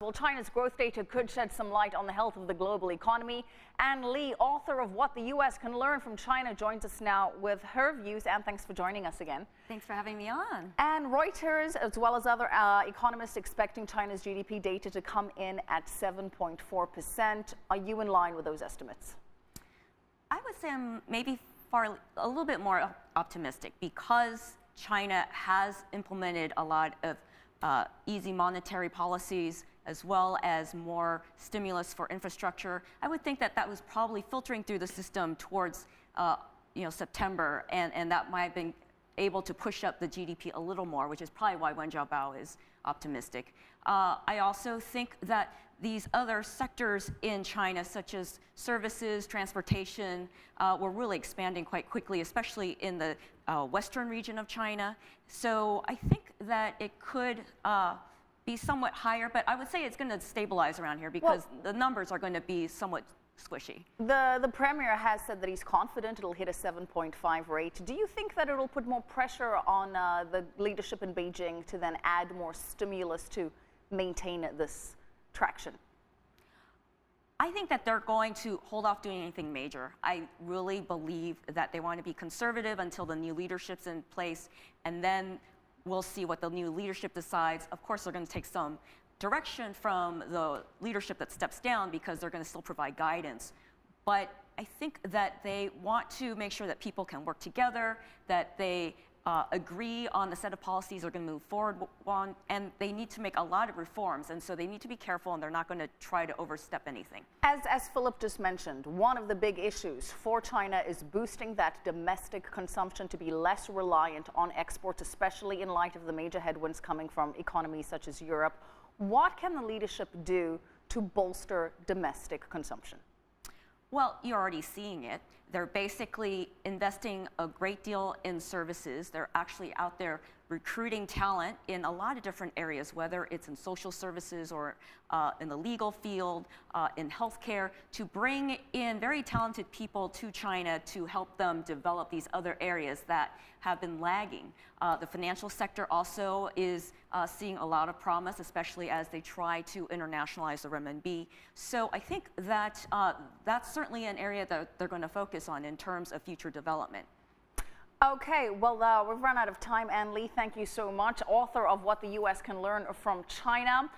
Well, China's growth data could shed some light on the health of the global economy. Anne Lee, author of What the U.S. Can Learn from China, joins us now with her views. Anne, thanks for joining us again. Thanks for having me on. And Reuters, as well as other economists, expecting China's GDP data to come in at 7.4%. Are you in line with those estimates? I would say I'm maybe a little bit more optimistic because China has implemented a lot of easy monetary policies, as well as more stimulus for infrastructure. I would think that that was probably filtering through the system towards September, and that might have been able to push up the GDP a little more, which is probably why Wen Jiabao is optimistic. I also think that these other sectors in China, such as services, transportation, were really expanding quite quickly, especially in the western region of China. So I think that it could be somewhat higher, but I would say it's going to stabilize around here because the numbers are going to be somewhat squishy. The premier has said that he's confident it'll hit a 7.5 rate. Do you think that it'll put more pressure on the leadership in Beijing to then add more stimulus to maintain this traction? I think that they're going to hold off doing anything major. I really believe that they want to be conservative until the new leadership's in place, and then we'll see what the new leadership decides. Of course, they're going to take some direction from the leadership that steps down because they're going to still provide guidance. But I think that they want to make sure that people can work together, that they agree on the set of policies they're going to move forward on, and they need to make a lot of reforms, and so they need to be careful, and they're not going to try to overstep anything. As Philip just mentioned, one of the big issues for China is boosting that domestic consumption to be less reliant on exports, especially in light of the major headwinds coming from economies such as Europe. What can the leadership do to bolster domestic consumption? Well, you're already seeing it. They're basically investing a great deal in services. They're actually out there recruiting talent in a lot of different areas, whether it's in social services or in the legal field, in healthcare, to bring in very talented people to China to help them develop these other areas that have been lagging. The financial sector also is seeing a lot of promise, especially as they try to internationalize the renminbi. So I think that that's certainly an area that they're going to focus on in terms of future development. Okay, well, we've run out of time. Anne Lee, thank you so much. Author of What the U.S. Can Learn from China.